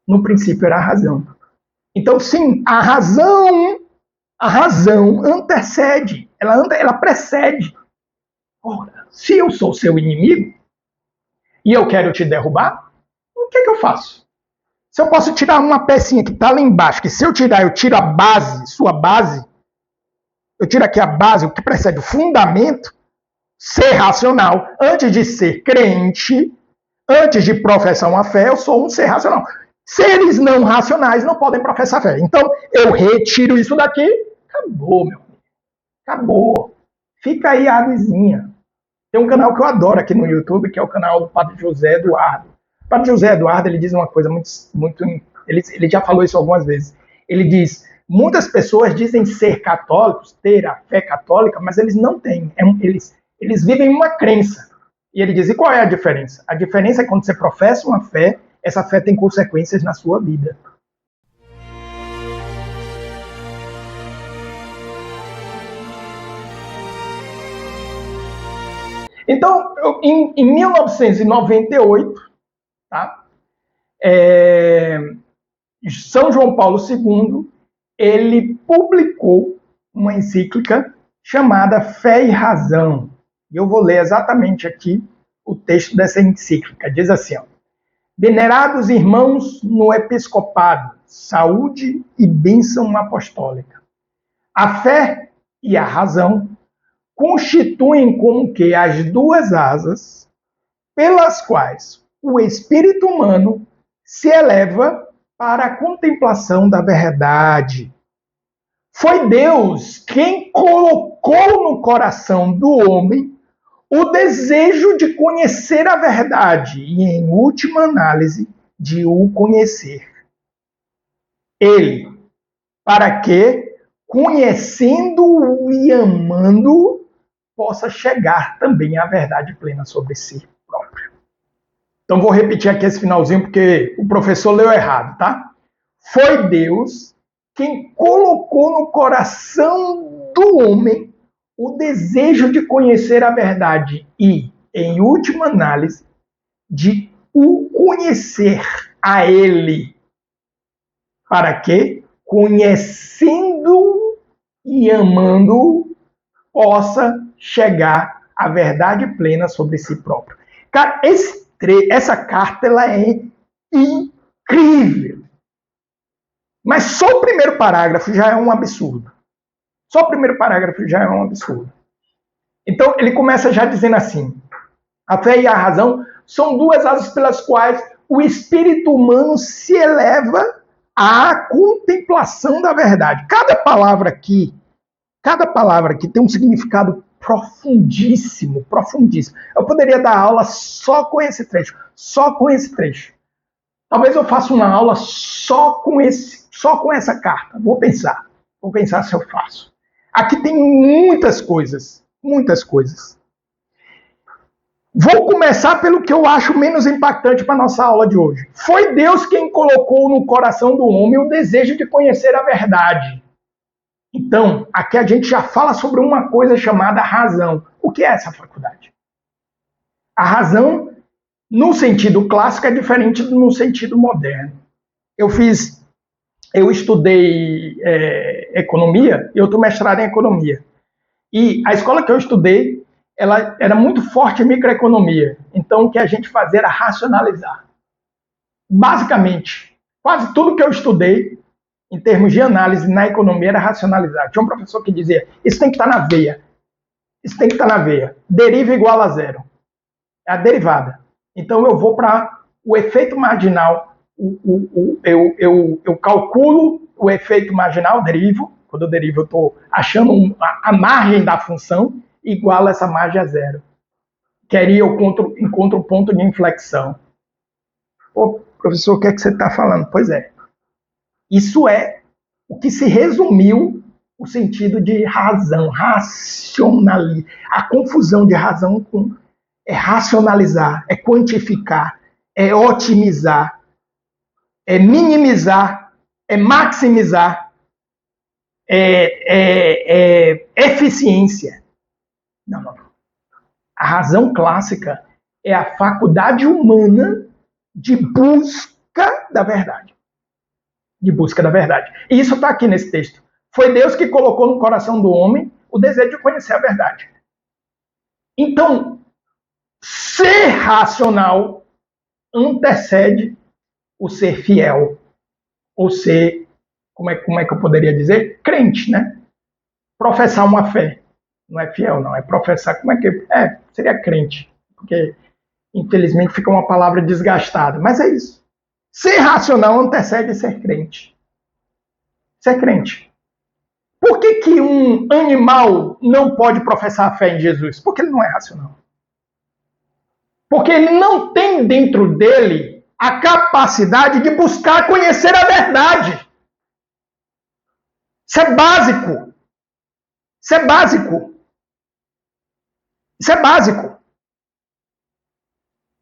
No princípio era a razão. Então, sim, a razão antecede, ela precede. Ora, se eu sou seu inimigo e eu quero te derrubar, o que é que eu faço? Se eu posso tirar uma pecinha que está lá embaixo, que se eu tirar, eu tiro a base, sua base, eu tiro aqui a base, o que precede o fundamento, ser racional, antes de ser crente, antes de professar uma fé, eu sou um ser racional. Seres não racionais não podem professar fé. Então, eu retiro isso daqui, acabou, meu amigo. Acabou. Fica aí a avezinha. Tem um canal que eu adoro aqui no YouTube, que é o canal do Padre José Eduardo. O Padre José Eduardo, ele diz uma coisa muito ele já falou isso algumas vezes. Ele diz, muitas pessoas dizem ser católicos, ter a fé católica, mas eles não têm. Eles vivem uma crença. E ele diz, e qual é a diferença? A diferença é quando você professa uma fé, essa fé tem consequências na sua vida. Então, em 1998, tá? São João Paulo II, ele publicou uma encíclica chamada Fé e Razão. E eu vou ler exatamente aqui o texto dessa encíclica. Diz assim, ó, venerados irmãos no episcopado, saúde e bênção apostólica. A fé e a razão constituem como que as duas asas pelas quais o espírito humano se eleva para a contemplação da verdade. Foi Deus quem colocou no coração do homem o desejo de conhecer a verdade e, em última análise, de o conhecer. Ele, para que, conhecendo-o e amando-o, possa chegar também à verdade plena sobre si próprio. Então, vou repetir aqui esse finalzinho, porque o professor leu errado, tá? Foi Deus quem colocou no coração do homem o desejo de conhecer a verdade e, em última análise, de o conhecer a ele, para que, conhecendo e amando, possa chegar à verdade plena sobre si próprio. Cara, essa carta ela é incrível. Mas só o primeiro parágrafo já é um absurdo. Só o primeiro parágrafo já é um absurdo. Então, ele começa já dizendo assim, a fé e a razão são duas asas pelas quais o espírito humano se eleva à contemplação da verdade. Cada palavra aqui tem um significado profundíssimo, profundíssimo. Eu poderia dar aula só com esse trecho, só com esse trecho. Talvez eu faça uma aula só com essa carta. Vou pensar se eu faço. Aqui tem muitas coisas, muitas coisas. Vou começar pelo que eu acho menos impactante para a nossa aula de hoje. Foi Deus quem colocou no coração do homem o desejo de conhecer a verdade. Então, aqui a gente já fala sobre uma coisa chamada razão. O que é essa faculdade? A razão, no sentido clássico, é diferente no sentido moderno. Eu estudei economia, eu estou mestrado em economia. E a escola que eu estudei, ela era muito forte em microeconomia. Então, o que a gente fazia era racionalizar. Basicamente, quase tudo que eu estudei, em termos de análise na economia, era racionalizar. Tinha um professor que dizia, isso tem que estar na veia. Isso tem que estar na veia. Deriva igual a zero. É a derivada. Então, eu vou para o efeito marginal. Eu calculo o efeito marginal, derivo. Quando eu derivo, eu estou achando a margem da função igual a essa margem a zero. Que aí eu encontro o ponto de inflexão. Pô, professor, o que é que você está falando? Pois é. Isso é o que se resumiu o sentido de razão, racionalizar. A confusão de razão é racionalizar, é quantificar, é otimizar, é minimizar, é maximizar, é eficiência. Não. A razão clássica é a faculdade humana de busca da verdade. de busca da verdade. E isso está aqui nesse texto. Foi Deus que colocou no coração do homem o desejo de conhecer a verdade. Então, ser racional antecede o ser fiel, ou ser, como é que eu poderia dizer? Crente, né? Professar uma fé. Não é fiel, não. É professar, como é que... seria crente. Porque, infelizmente, fica uma palavra desgastada. Mas é isso. Ser racional antecede ser crente. Ser crente. Por que um animal não pode professar a fé em Jesus? Porque ele não é racional. Porque ele não tem dentro dele a capacidade de buscar conhecer a verdade. Isso é básico. Isso é básico. Isso é básico.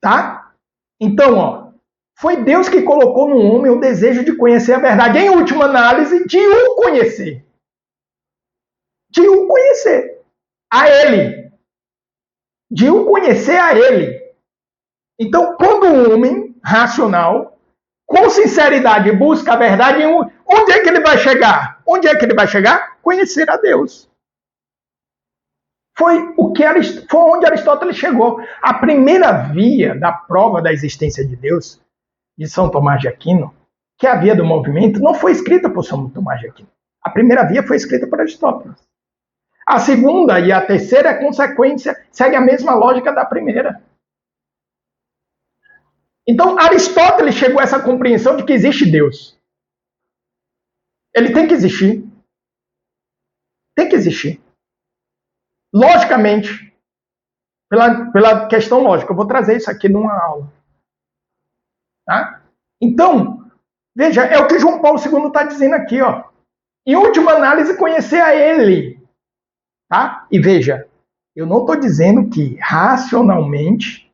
Tá? Então, ó, foi Deus que colocou no homem o desejo de conhecer a verdade. Em última análise, de o conhecer. De o conhecer. A ele. De o conhecer a ele. Então, quando o homem racional, com sinceridade, busca a verdade, onde é que ele vai chegar? Onde é que ele vai chegar? Conhecer a Deus. Foi onde Aristóteles chegou. A primeira via da prova da existência de Deus, de São Tomás de Aquino, que é a via do movimento, não foi escrita por São Tomás de Aquino. A primeira via foi escrita por Aristóteles. A segunda e a terceira é consequência, segue a mesma lógica da primeira. Então, Aristóteles chegou a essa compreensão de que existe Deus. Ele tem que existir. Tem que existir. Logicamente, pela questão lógica. Eu vou trazer isso aqui numa aula. Tá? Então, veja, é o que João Paulo II está dizendo aqui. Ó. Em última análise, conhecer a ele. Tá? E veja, eu não estou dizendo que racionalmente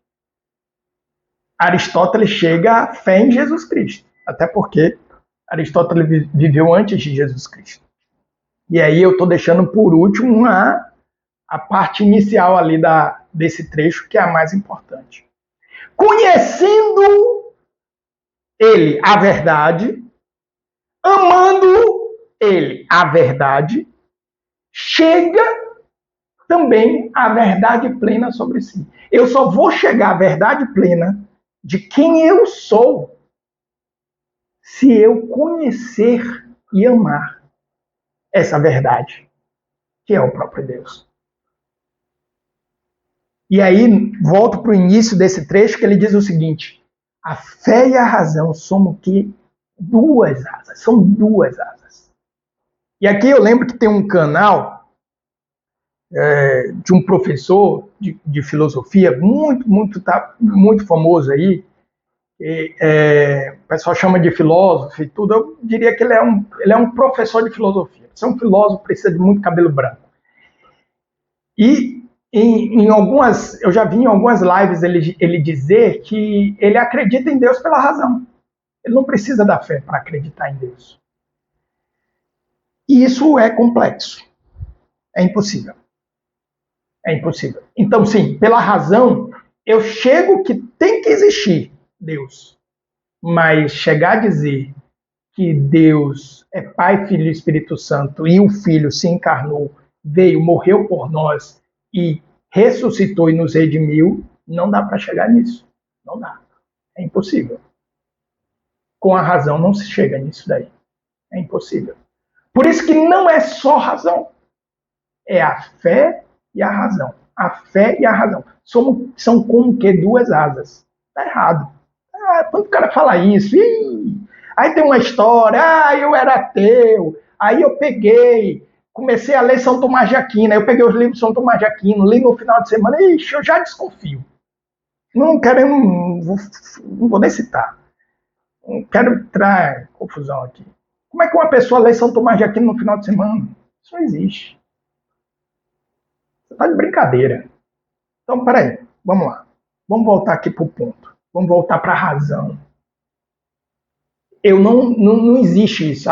Aristóteles chega à fé em Jesus Cristo. Até porque Aristóteles viveu antes de Jesus Cristo. E aí eu estou deixando por último a parte inicial ali desse trecho, que é a mais importante. Conhecendo ele a verdade, amando ele a verdade, chega também a verdade plena sobre si. Eu só vou chegar à verdade plena de quem eu sou se eu conhecer e amar essa verdade, que é o próprio Deus. E aí, volto para o início desse trecho, que ele diz o seguinte: a fé e a razão são que duas asas, são duas asas. E aqui eu lembro que tem um canal de um professor de filosofia muito famoso aí, o pessoal chama de filósofo e tudo. Eu diria que ele é um professor de filosofia. Ser um filósofo precisa de muito cabelo branco. E eu já vi em algumas lives ele dizer que ele acredita em Deus pela razão. Ele não precisa da fé para acreditar em Deus. E isso é complexo. É impossível. É impossível. Então, sim, pela razão, eu chego que tem que existir Deus. Mas chegar a dizer que Deus é Pai, Filho e Espírito Santo e o Filho se encarnou, veio, morreu por nós e ressuscitou e nos redimiu, não dá para chegar nisso. Não dá. É impossível. Com a razão não se chega nisso daí. É impossível. Por isso que não é só razão. É a fé e a razão. A fé e a razão. São como que duas asas. Está errado. Quando o cara fala isso, aí tem uma história, eu era ateu, aí eu comecei a ler São Tomás de Aquino, aí eu peguei os livros de São Tomás de Aquino, li no final de semana, eu já desconfio. Não vou nem citar. Não quero entrar em confusão aqui. Como é que uma pessoa lê São Tomás de Aquino no final de semana? Isso não existe. Você está de brincadeira. Então, peraí, vamos lá. Vamos voltar aqui para o ponto. Vamos voltar para a razão. Não existe isso.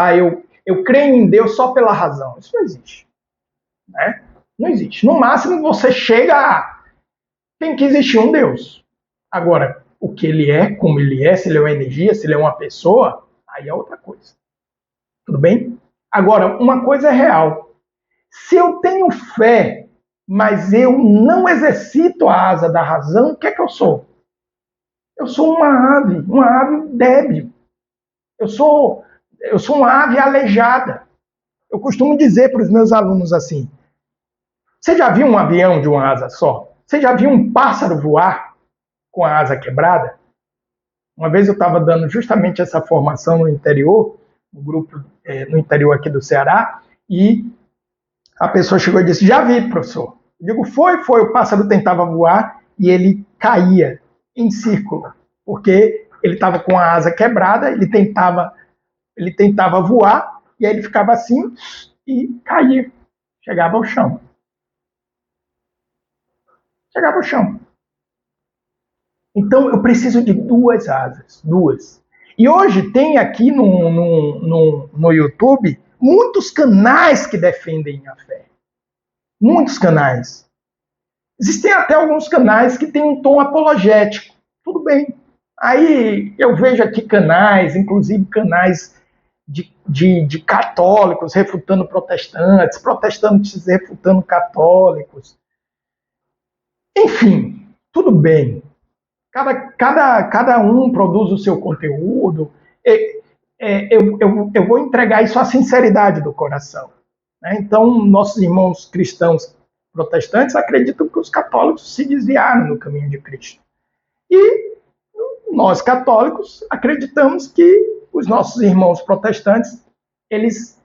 Eu creio em Deus só pela razão. Isso não existe. Né? Não existe. No máximo, você chega a... Tem que existir um Deus. Agora, o que ele é, como ele é, se ele é uma energia, se ele é uma pessoa, aí é outra coisa. Tudo bem? Agora, uma coisa é real. Se eu tenho fé, mas eu não exercito a asa da razão, o que é que eu sou? Eu sou uma ave débil. Eu sou uma ave aleijada. Eu costumo dizer para os meus alunos assim: você já viu um avião de uma asa só? Você já viu um pássaro voar com a asa quebrada? Uma vez eu estava dando justamente essa formação no interior, no grupo no interior aqui do Ceará, e a pessoa chegou e disse: já vi, professor. Eu digo: foi. O pássaro tentava voar e ele caía em círculo, porque ele estava com a asa quebrada, ele tentava voar, e aí ele ficava assim e caía, chegava ao chão. Chegava ao chão. Então eu preciso de duas asas, duas. E hoje tem aqui no YouTube muitos canais que defendem a fé. Muitos canais. Existem até alguns canais que têm um tom apologético. Tudo bem. Aí eu vejo aqui canais, inclusive canais de católicos refutando protestantes, protestantes refutando católicos. Enfim, tudo bem. Cada um produz o seu conteúdo. Eu vou entregar isso à sinceridade do coração. Né? Então, nossos irmãos cristãos protestantes acreditam que os católicos se desviaram do caminho de Cristo. E nós católicos acreditamos que os nossos irmãos protestantes, eles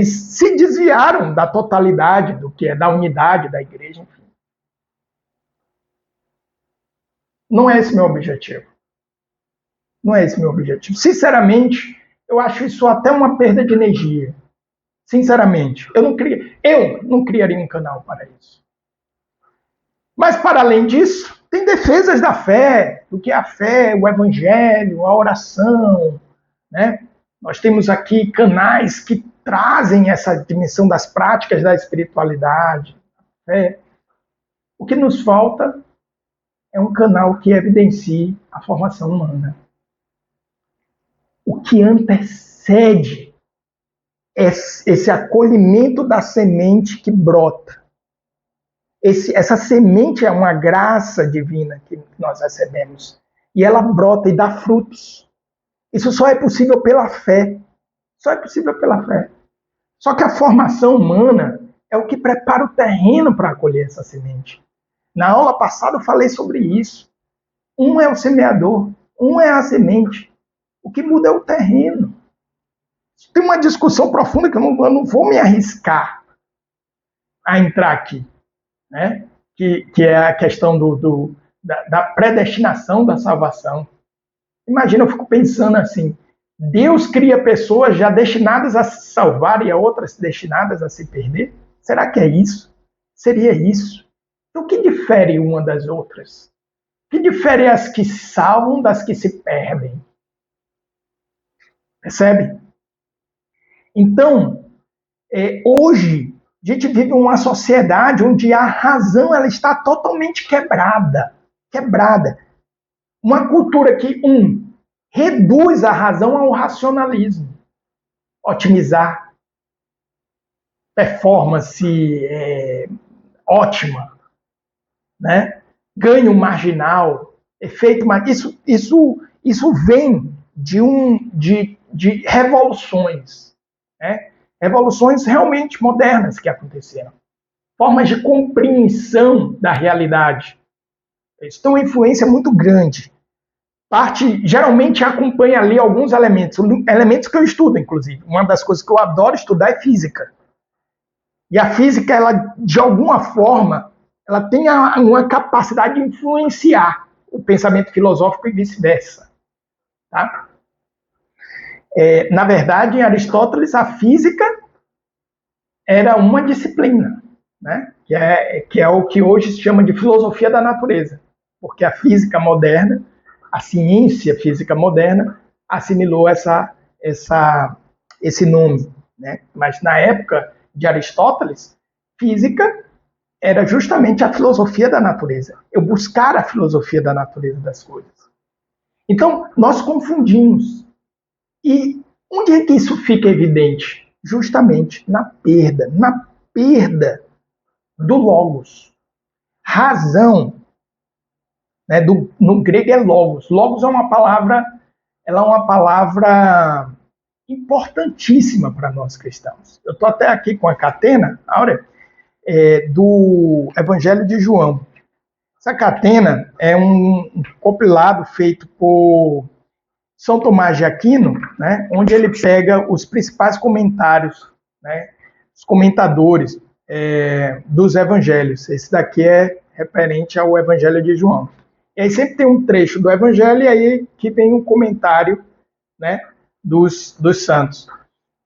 se desviaram da totalidade do que é da unidade da igreja, enfim. Não é esse meu objetivo. Não é esse meu objetivo. Sinceramente, eu acho isso até uma perda de energia. Sinceramente, eu não criaria um canal para isso. Mas, para além disso, tem defesas da fé, do que é a fé, o evangelho, a oração. Né? Nós temos aqui canais que trazem essa dimensão das práticas da espiritualidade. Fé. O que nos falta é um canal que evidencie a formação humana. O que antecede esse acolhimento da semente que brota. Essa semente é uma graça divina que nós recebemos. E ela brota e dá frutos. Isso só é possível pela fé. Só é possível pela fé. Só que a formação humana é o que prepara o terreno para acolher essa semente. Na aula passada eu falei sobre isso. Um é o semeador, um é a semente. O que muda é o terreno. Tem uma discussão profunda que eu não vou me arriscar a entrar aqui, né? Que é a questão da predestinação da salvação. Imagina, eu fico pensando assim, Deus cria pessoas já destinadas a se salvar e outras destinadas a se perder? Será que é isso? Seria isso? Então, o que difere uma das outras? O que difere as que se salvam das que se perdem? Percebe? Então, hoje, a gente vive uma sociedade onde a razão ela está totalmente quebrada. Uma cultura que, reduz a razão ao racionalismo. Otimizar, performance ótima, né? Ganho marginal, efeito marginal. Isso vem de revoluções, né? Revoluções realmente modernas que aconteceram. Formas de compreensão da realidade. Isso tem uma influência muito grande. Geralmente acompanha ali alguns elementos que eu estudo, inclusive. Uma das coisas que eu adoro estudar é física. E a física, ela, de alguma forma, ela tem uma capacidade de influenciar o pensamento filosófico e vice-versa. Tá? Na verdade, em Aristóteles, a física era uma disciplina, né? que é o que hoje se chama de filosofia da natureza. Porque a física moderna, a ciência física moderna, assimilou esse nome. Né? Mas na época de Aristóteles, física era justamente a filosofia da natureza. Eu buscar a filosofia da natureza das coisas. Então, nós confundimos. E Onde é que isso fica evidente? Justamente na perda do logos. Razão, né, no grego é logos. Logos é uma palavra, ela é uma palavra importantíssima para nós cristãos. Eu estou até aqui com a catena, Áurea, do Evangelho de João. Essa catena é um compilado feito por São Tomás de Aquino, né, onde ele pega os principais comentários, né, os comentadores dos evangelhos. Esse daqui é referente ao Evangelho de João. E aí sempre tem um trecho do Evangelho e aí que vem um comentário, né, dos santos.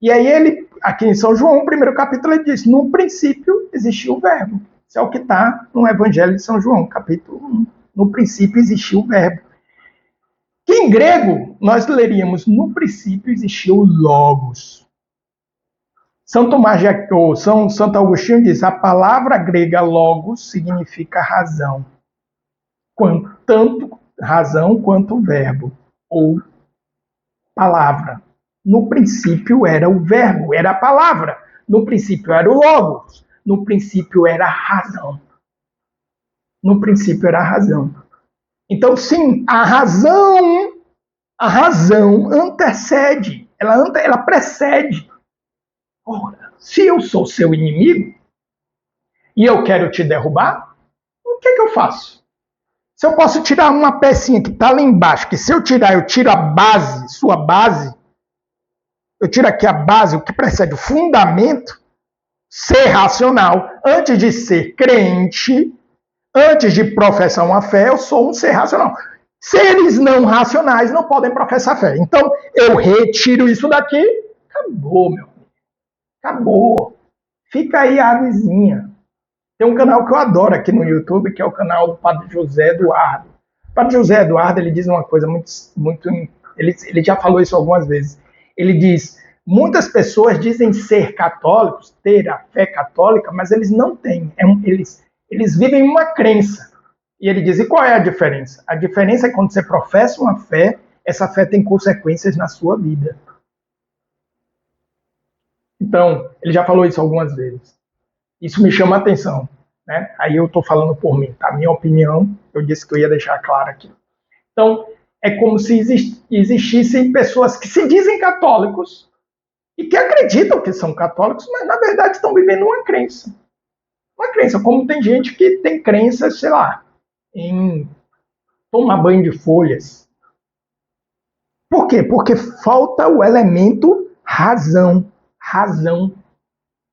E aí ele, aqui em São João, no primeiro capítulo, ele diz, no princípio existiu o verbo. Isso é o que está no Evangelho de São João, capítulo 1. No princípio existiu o verbo. Que em grego nós leríamos, no princípio existiu o logos. Santo Agostinho diz, a palavra grega logos significa razão. Tanto razão quanto verbo, ou palavra. No princípio era o verbo, era a palavra. No princípio era o logos. No princípio era a razão. No princípio era a razão. Então, sim, a razão antecede, ela precede. Ora, se eu sou seu inimigo e eu quero te derrubar, o que é que eu faço? Se eu posso tirar uma pecinha que está lá embaixo, que se eu tirar, eu tiro a base, sua base, eu tiro aqui a base, o que precede o fundamento, ser racional, antes de ser crente, antes de professar uma fé, eu sou um ser racional. Seres não racionais não podem professar fé. Então, eu retiro isso daqui, acabou, meu amigo. Acabou. Fica aí a avezinha. Tem um canal que eu adoro aqui no YouTube, que é o canal do Padre José Eduardo. O Padre José Eduardo, ele diz uma coisa muito ele já falou isso algumas vezes. Ele diz, muitas pessoas dizem ser católicos, ter a fé católica, mas eles não têm. Eles vivem uma crença. E ele diz, e qual é a diferença? A diferença é quando você professa uma fé, essa fé tem consequências na sua vida. Então, ele já falou isso algumas vezes. Isso me chama a atenção, né? Aí eu estou falando por mim, tá? Minha opinião, eu disse que eu ia deixar claro aqui. Então, é como se existissem pessoas que se dizem católicos e que acreditam que são católicos, mas na verdade estão vivendo uma crença. Uma crença, como tem gente que tem crença, sei lá, em tomar banho de folhas. Por quê? Porque falta o elemento razão. Razão.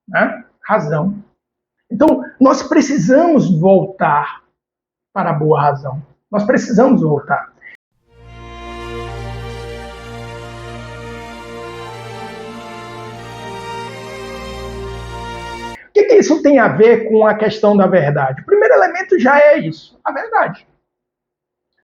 Né? Razão. Então, nós precisamos voltar para a boa razão. Nós precisamos voltar. O que isso tem a ver com a questão da verdade? O primeiro elemento já é isso, a verdade.